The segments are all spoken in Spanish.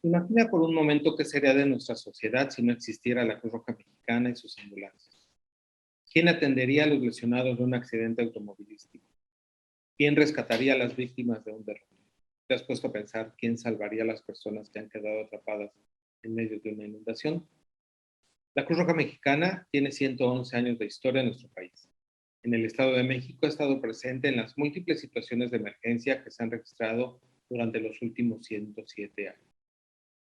Imagina por un momento qué sería de nuestra sociedad si no existiera la Cruz Roja Mexicana y sus ambulancias. ¿Quién atendería a los lesionados de un accidente automovilístico? ¿Quién rescataría a las víctimas de un derrame? ¿Te has puesto a pensar quién salvaría a las personas que han quedado atrapadas en medio de una inundación? La Cruz Roja Mexicana tiene 111 años de historia en nuestro país. En el Estado de México ha estado presente en las múltiples situaciones de emergencia que se han registrado durante los últimos 107 años.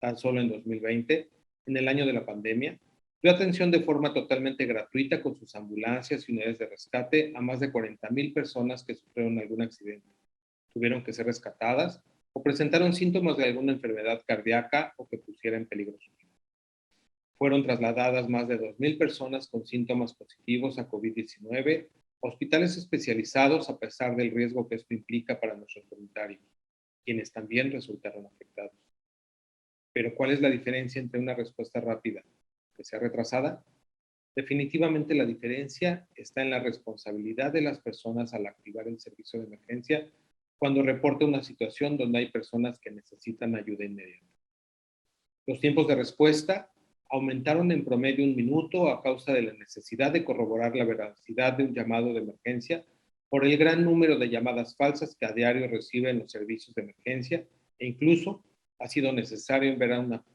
Tan solo en 2020, en el año de la pandemia, dio atención de forma totalmente gratuita con sus ambulancias y unidades de rescate a más de 40,000 personas que sufrieron algún accidente, tuvieron que ser rescatadas o presentaron síntomas de alguna enfermedad cardíaca o que pusiera en peligro su vida. Fueron trasladadas más de 2,000 personas con síntomas positivos a COVID-19 a hospitales especializados a pesar del riesgo que esto implica para nuestros voluntarios, quienes también resultaron afectados. Pero ¿cuál es la diferencia entre una respuesta rápida que sea retrasada? Definitivamente la diferencia está en la responsabilidad de las personas al activar el servicio de emergencia cuando reporta una situación donde hay personas que necesitan ayuda inmediata. Los tiempos de respuesta aumentaron en promedio 1 minuto a causa de la necesidad de corroborar la veracidad de un llamado de emergencia por el gran número de llamadas falsas que a diario reciben los servicios de emergencia e incluso ha sido necesario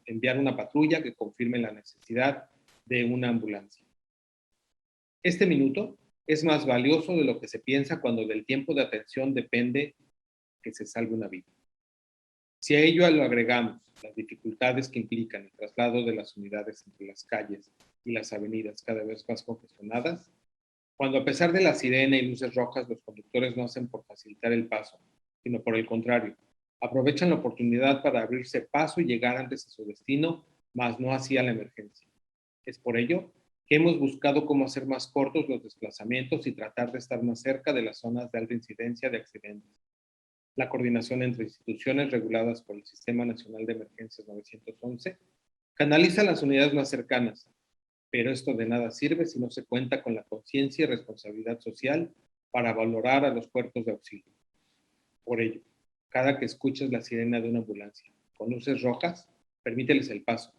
enviar una patrulla que confirme la necesidad de una ambulancia. Este minuto es más valioso de lo que se piensa cuando del tiempo de atención depende que se salve una vida. Si a ello lo agregamos las dificultades que implican el traslado de las unidades entre las calles y las avenidas cada vez más congestionadas, cuando a pesar de la sirena y luces rojas los conductores no hacen por facilitar el paso, sino por el contrario, aprovechan la oportunidad para abrirse paso y llegar antes a su destino, mas no así a la emergencia. Es por ello que hemos buscado cómo hacer más cortos los desplazamientos y tratar de estar más cerca de las zonas de alta incidencia de accidentes. La coordinación entre instituciones reguladas por el Sistema Nacional de Emergencias 911 canaliza las unidades más cercanas, pero esto de nada sirve si no se cuenta con la conciencia y responsabilidad social para valorar a los cuerpos de auxilio. Por ello, cada que escuches la sirena de una ambulancia con luces rojas, permíteles el paso.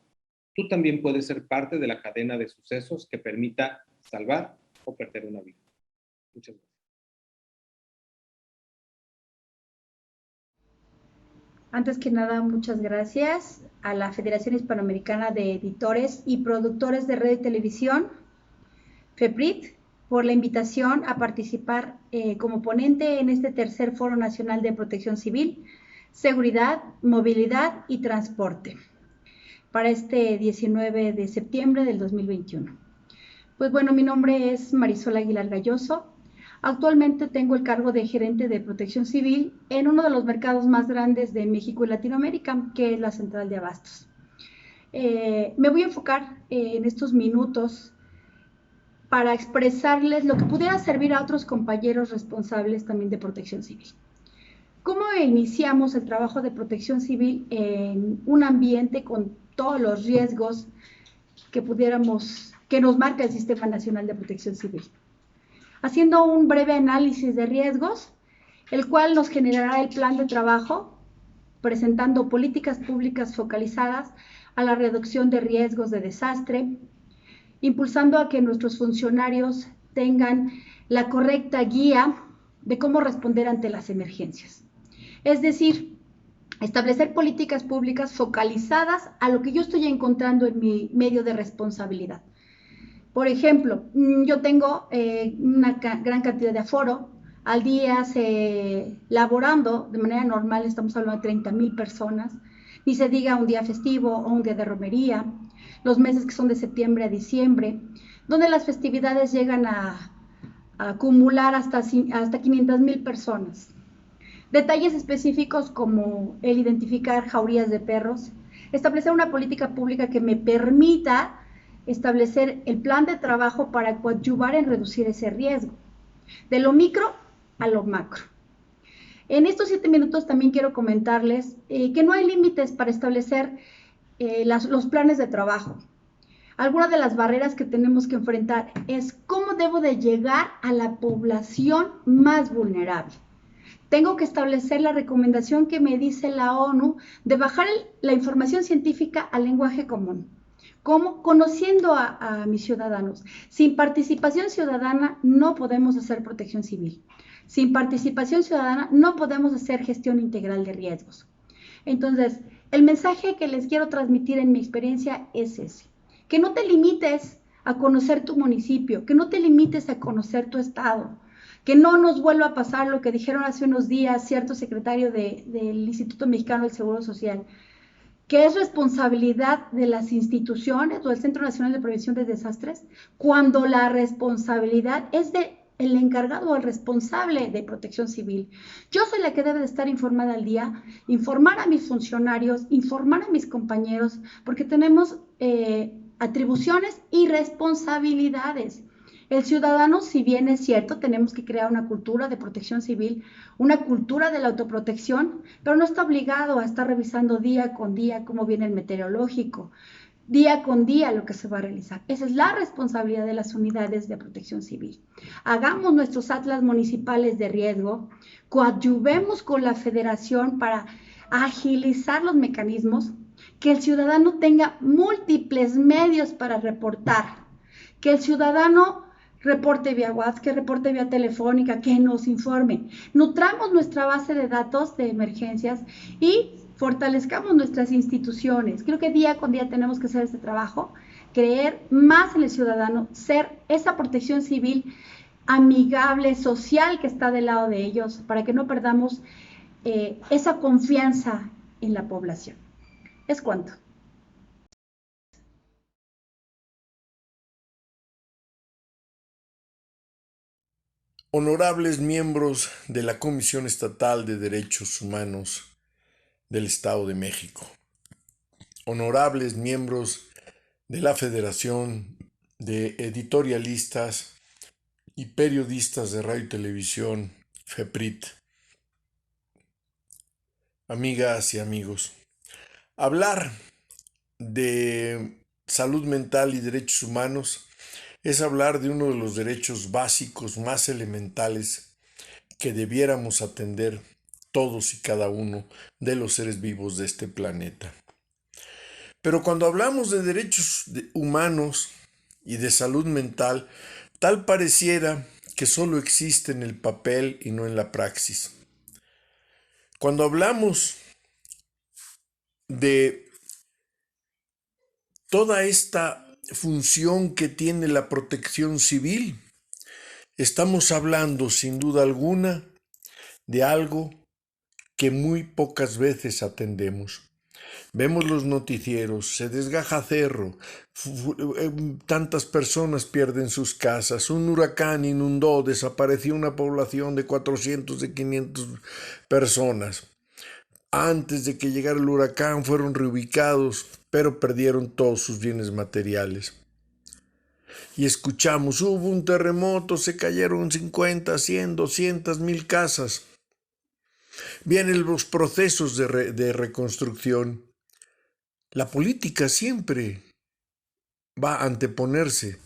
Tú también puedes ser parte de la cadena de sucesos que permita salvar o perder una vida. Muchas gracias. Antes que nada, muchas gracias a la Federación Hispanoamericana de Editores y Productores de Radio y Televisión, FEPRIT, por la invitación a participar como ponente en este tercer Foro Nacional de Protección Civil, Seguridad, Movilidad y Transporte para este 19 de septiembre del 2021. Pues bueno, mi nombre es Marisol Aguilar Galloso. Actualmente tengo el cargo de gerente de protección civil en uno de los mercados más grandes de México y Latinoamérica, que es la Central de Abastos. Me voy a enfocar en estos minutos para expresarles lo que pudiera servir a otros compañeros responsables también de protección civil. ¿Cómo iniciamos el trabajo de protección civil en un ambiente con todos los riesgos que nos marca el Sistema Nacional de Protección Civil? Haciendo un breve análisis de riesgos, el cual nos generará el plan de trabajo, presentando políticas públicas focalizadas a la reducción de riesgos de desastre, impulsando a que nuestros funcionarios tengan la correcta guía de cómo responder ante las emergencias. Es decir, establecer políticas públicas focalizadas a lo que yo estoy encontrando en mi medio de responsabilidad. Por ejemplo, yo tengo una gran cantidad de aforo. Al día laborando de manera normal, estamos hablando de 30,000 personas, ni se diga un día festivo o un día de romería, los meses que son de septiembre a diciembre, donde las festividades llegan a acumular hasta 500,000 personas. Detalles específicos como el identificar jaurías de perros, establecer una política pública que me permita establecer el plan de trabajo para coadyuvar en reducir ese riesgo, de lo micro a lo macro. En estos 7 minutos también quiero comentarles que no hay límites para establecer los planes de trabajo. Algunas de las barreras que tenemos que enfrentar es cómo debo de llegar a la población más vulnerable. tengo que establecer la recomendación que me dice la ONU de bajar la información científica al lenguaje común. ¿Cómo? Conociendo a mis ciudadanos. Sin participación ciudadana no podemos hacer protección civil. Sin participación ciudadana no podemos hacer gestión integral de riesgos. Entonces, el mensaje que les quiero transmitir en mi experiencia es ese. Que no te limites a conocer tu municipio, que no te limites a conocer tu estado, que no nos vuelva a pasar lo que dijeron hace unos días cierto secretario del Instituto Mexicano del Seguro Social, que es responsabilidad de las instituciones o del Centro Nacional de Prevención de Desastres, cuando la responsabilidad es de el encargado o el responsable de protección civil. Yo soy la que debe de estar informada al día, informar a mis funcionarios, informar a mis compañeros, porque tenemos atribuciones y responsabilidades. El ciudadano, si bien es cierto, tenemos que crear una cultura de protección civil, una cultura de la autoprotección, pero no está obligado a estar revisando día con día cómo viene el meteorológico, día con día lo que se va a realizar. Esa es la responsabilidad de las unidades de protección civil. Hagamos nuestros atlas municipales de riesgo, coadyuvemos con la federación para agilizar los mecanismos, que el ciudadano tenga múltiples medios para reportar, que el ciudadano reporte vía WhatsApp, que reporte vía telefónica, que nos informe. Nutramos nuestra base de datos de emergencias y fortalezcamos nuestras instituciones. Creo que día con día tenemos que hacer este trabajo, creer más en el ciudadano, ser esa protección civil amigable, social que está del lado de ellos, para que no perdamos esa confianza en la población. Es cuanto. Honorables miembros de la Comisión Estatal de Derechos Humanos del Estado de México, honorables miembros de la Federación de Editorialistas y Periodistas de Radio y Televisión, FEPRIT, amigas y amigos, hablar de salud mental y derechos humanos es hablar de uno de los derechos básicos más elementales que debiéramos atender todos y cada uno de los seres vivos de este planeta. Pero cuando hablamos de derechos humanos y de salud mental, tal pareciera que solo existe en el papel y no en la praxis. Cuando hablamos de toda esta función que tiene la protección civil, estamos hablando sin duda alguna de algo que muy pocas veces atendemos. Vemos los noticieros, se desgaja cerro, tantas personas pierden sus casas, un huracán inundó, desapareció una población de 400, de 500 personas. Antes de que llegara el huracán fueron reubicados, pero perdieron todos sus bienes materiales. Y escuchamos, hubo un terremoto, se cayeron 50, 100, 200, 1000 casas. Vienen los procesos de reconstrucción. La política siempre va a anteponerse,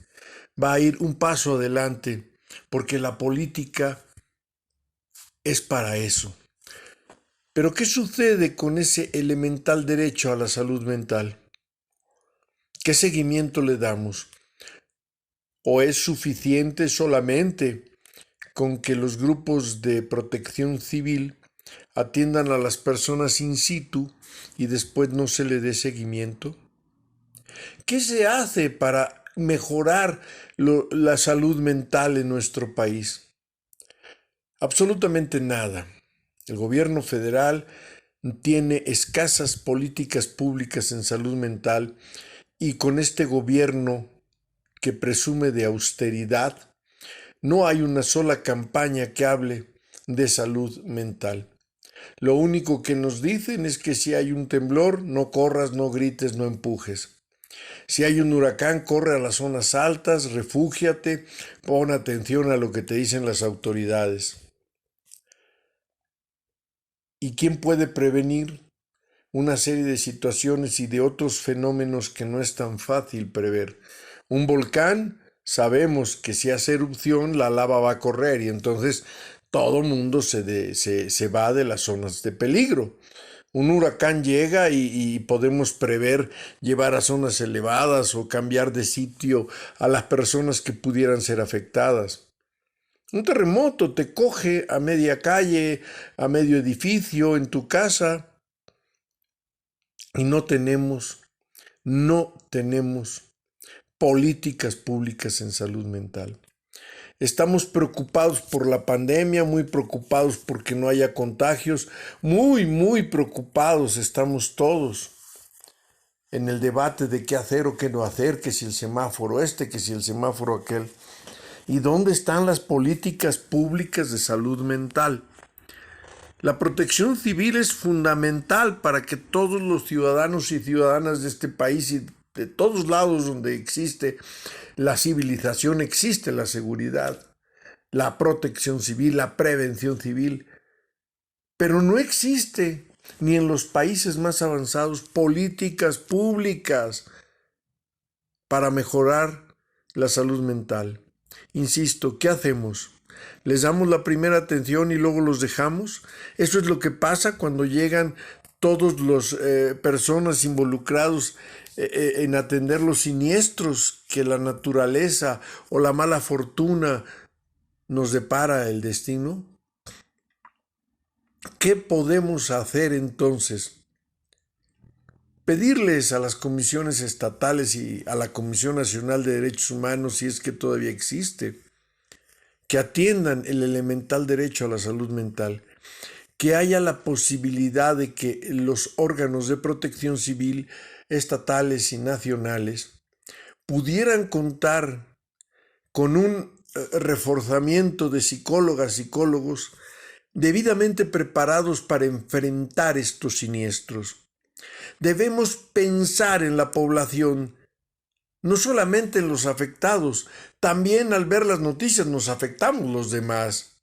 va a ir un paso adelante, porque la política es para eso. Pero ¿qué sucede con ese elemental derecho a la salud mental? ¿Qué seguimiento le damos? ¿O es suficiente solamente con que los grupos de protección civil atiendan a las personas in situ y después no se le dé seguimiento? ¿Qué se hace para mejorar la salud mental en nuestro país? Absolutamente nada. El gobierno federal tiene escasas políticas públicas en salud mental y con este gobierno que presume de austeridad, no hay una sola campaña que hable de salud mental. Lo único que nos dicen es que si hay un temblor, no corras, no grites, no empujes. Si hay un huracán, corre a las zonas altas, refúgiate, pon atención a lo que te dicen las autoridades. ¿Y quién puede prevenir una serie de situaciones y de otros fenómenos que no es tan fácil prever? Un volcán, sabemos que si hace erupción la lava va a correr y entonces todo mundo se va de las zonas de peligro. Un huracán llega y podemos prever llevar a zonas elevadas o cambiar de sitio a las personas que pudieran ser afectadas. Un terremoto te coge a media calle, a medio edificio, en tu casa, y no tenemos políticas públicas en salud mental. Estamos preocupados por la pandemia, muy preocupados porque no haya contagios, muy preocupados estamos todos en el debate de qué hacer o qué no hacer, que si el semáforo este, que si el semáforo aquel. ¿Y dónde están las políticas públicas de salud mental? La protección civil es fundamental para que todos los ciudadanos y ciudadanas de este país y de todos lados donde existe la civilización, existe la seguridad, la protección civil, la prevención civil. Pero no existe, ni en los países más avanzados, políticas públicas para mejorar la salud mental. Insisto, ¿qué hacemos? ¿Les damos la primera atención y luego los dejamos? Eso es lo que pasa cuando llegan todas las personas involucradas en atender los siniestros que la naturaleza o la mala fortuna nos depara el destino. ¿Qué podemos hacer entonces? Pedirles a las comisiones estatales y a la Comisión Nacional de Derechos Humanos, si es que todavía existe, que atiendan el elemental derecho a la salud mental, que haya la posibilidad de que los órganos de protección civil estatales y nacionales pudieran contar con un reforzamiento de psicólogas, psicólogos debidamente preparados para enfrentar estos siniestros. Debemos pensar en la población, no solamente en los afectados, también al ver las noticias nos afectamos los demás.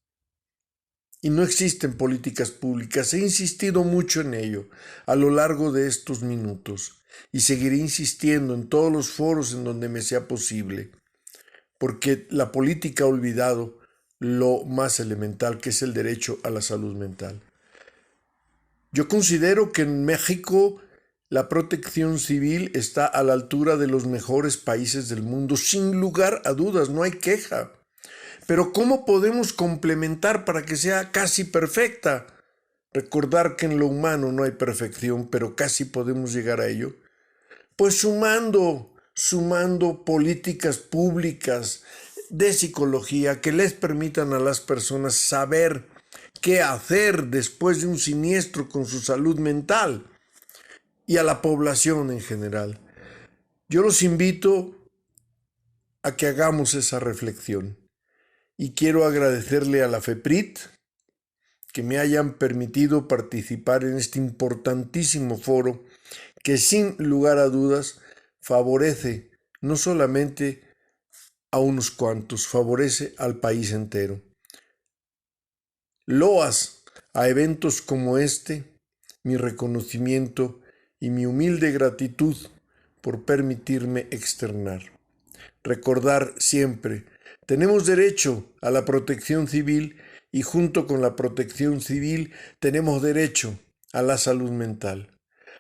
Y no existen políticas públicas. He insistido mucho en ello a lo largo de estos minutos y seguiré insistiendo en todos los foros en donde me sea posible, porque la política ha olvidado lo más elemental, que es el derecho a la salud mental. Yo considero que en México la protección civil está a la altura de los mejores países del mundo, sin lugar a dudas, no hay queja. Pero ¿cómo podemos complementar para que sea casi perfecta? Recordar que en lo humano no hay perfección, pero casi podemos llegar a ello. Pues sumando políticas públicas de psicología que les permitan a las personas saber qué hacer después de un siniestro con su salud mental y a la población en general. Yo los invito a que hagamos esa reflexión y quiero agradecerle a la FEPRIT que me hayan permitido participar en este importantísimo foro que sin lugar a dudas favorece no solamente a unos cuantos, favorece al país entero. Loas a eventos como este, mi reconocimiento y mi humilde gratitud por permitirme externar. Recordar siempre, tenemos derecho a la protección civil y junto con la protección civil tenemos derecho a la salud mental.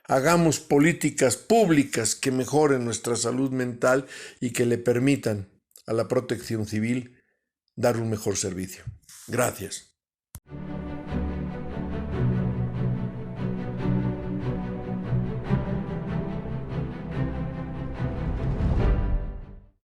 Hagamos políticas públicas que mejoren nuestra salud mental y que le permitan a la protección civil dar un mejor servicio. Gracias.